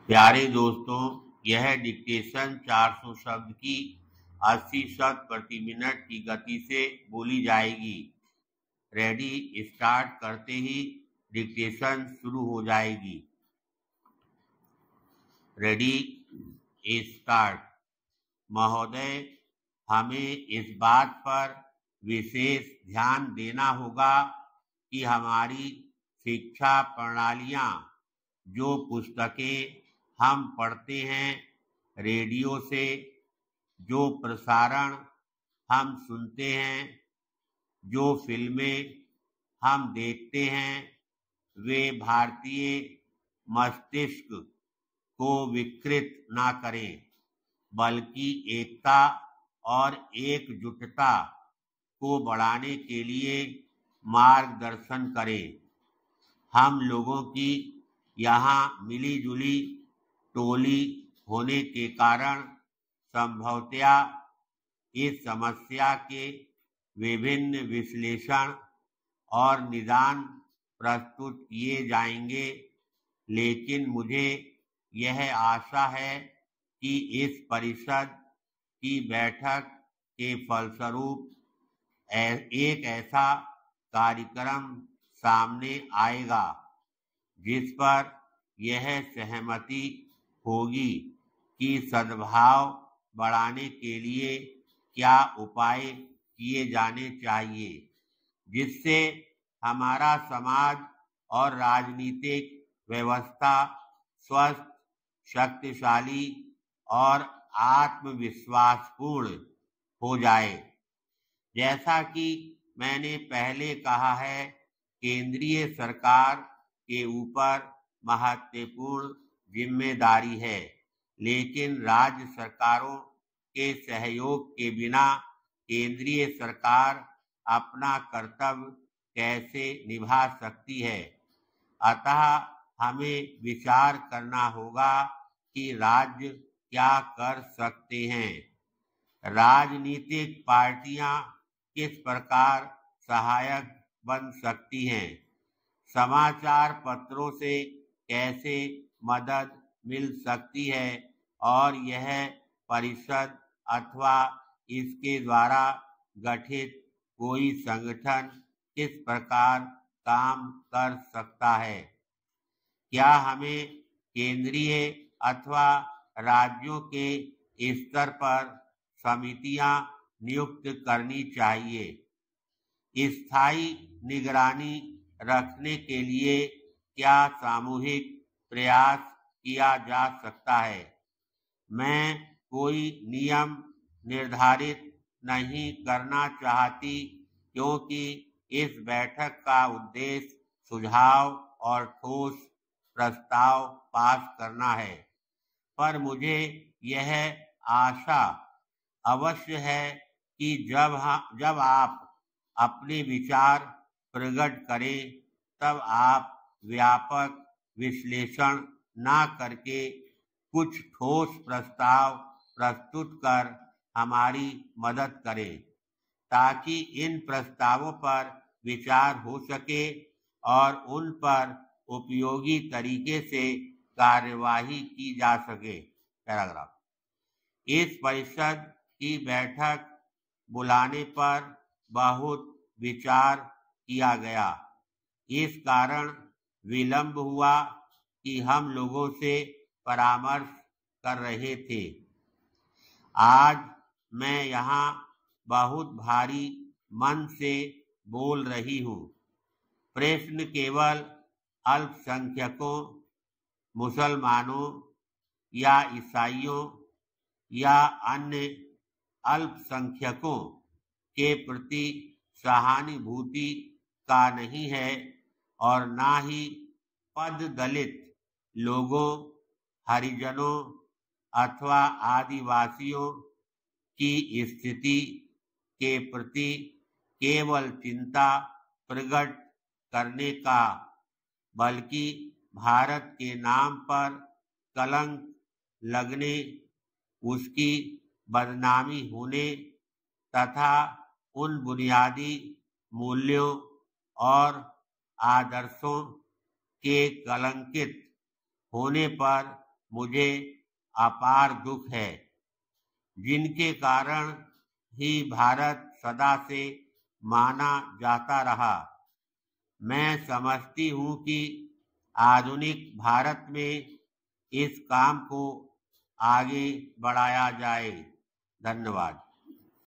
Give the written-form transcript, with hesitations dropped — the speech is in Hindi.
प्यारे दोस्तों, यह डिक्टेशन 400 शब्द की 80 शब्द प्रति मिनट की गति से बोली जाएगी। रेडी, स्टार्ट करते ही डिक्टेशन शुरू हो जाएगी। Ready, start. महोदय, हमें इस बात पर विशेष ध्यान देना होगा कि हमारी शिक्षा प्रणालियां, जो पुस्तकें हम पढ़ते हैं, रेडियो से जो प्रसारण हम सुनते हैं, जो फिल्में हम देखते हैं, वे भारतीय मस्तिष्क को विकृत ना करें, बल्कि एकता और एकजुटता को बढ़ाने के लिए मार्गदर्शन करें। हम लोगों की यहाँ मिली-जुली टोली होने के कारण संभवतः इस समस्या के विभिन्न विश्लेषण और निदान प्रस्तुत किए जाएंगे, लेकिन मुझे यह आशा है कि इस परिषद की बैठक के फलस्वरूप एक ऐसा कार्यक्रम सामने आएगा जिस पर यह सहमति होगी कि सद्भाव बढ़ाने के लिए क्या उपाय किए जाने चाहिए, जिससे हमारा समाज और राजनीतिक व्यवस्था स्वस्थ, शक्तिशाली और आत्मविश्वासपूर्ण हो जाए। जैसा कि मैंने पहले कहा है, केंद्रीय सरकार के ऊपर महत्वपूर्ण जिम्मेदारी है, लेकिन राज्य सरकारों के सहयोग के बिना केंद्रीय सरकार अपना कर्तव्य कैसे निभा सकती है। अतः हमें विचार करना होगा कि राज्य क्या कर सकते हैं। राजनीतिक पार्टियां किस प्रकार सहायक बन सकती हैं, समाचार पत्रों से कैसे मदद मिल सकती है और यह परिषद अथवा इसके द्वारा गठित कोई संगठन किस प्रकार काम कर सकता है। क्या हमें केंद्रीय अथवा राज्यों के स्तर पर समितियां नियुक्त करनी चाहिए। स्थायी निगरानी रखने के लिए क्या सामूहिक प्रयास किया जा सकता है। मैं कोई नियम निर्धारित नहीं करना चाहती, क्योंकि इस बैठक का उद्देश्य सुझाव और ठोस प्रस्ताव पास करना है, पर मुझे यह आशा अवश्य है कि जब आप अपने विचार प्रकट करें, तब आप व्यापक विश्लेषण न करके कुछ ठोस प्रस्ताव प्रस्तुत कर हमारी मदद करें, ताकि इन प्रस्तावों पर विचार हो सके और उन पर उपयोगी तरीके से कार्यवाही की जा सके। पैराग्राफ। इस परिषद की बैठक बुलाने पर बहुत विचार किया गया। इस कारण विलंब हुआ कि हम लोगों से परामर्श कर रहे थे। आज मैं यहाँ बहुत भारी मन से बोल रही हूँ। प्रश्न केवल अल्पसंख्यकों, मुसलमानों या ईसाइयों या अन्य अल्पसंख्यकों के प्रति सहानुभूति का नहीं है, और ना ही पद दलित लोगों, हरिजनों अथवा आदिवासियों की स्थिति के प्रति केवल चिंता प्रकट करने का, बल्कि भारत के नाम पर कलंक लगने, उसकी बदनामी होने तथा उन बुनियादी मूल्यों और आदर्शों के कलंकित होने पर मुझे अपार दुख है, जिनके कारण ही भारत सदा से माना जाता रहा। मैं समझती हूँ कि आधुनिक भारत में इस काम को आगे बढ़ाया जाए। धन्यवाद।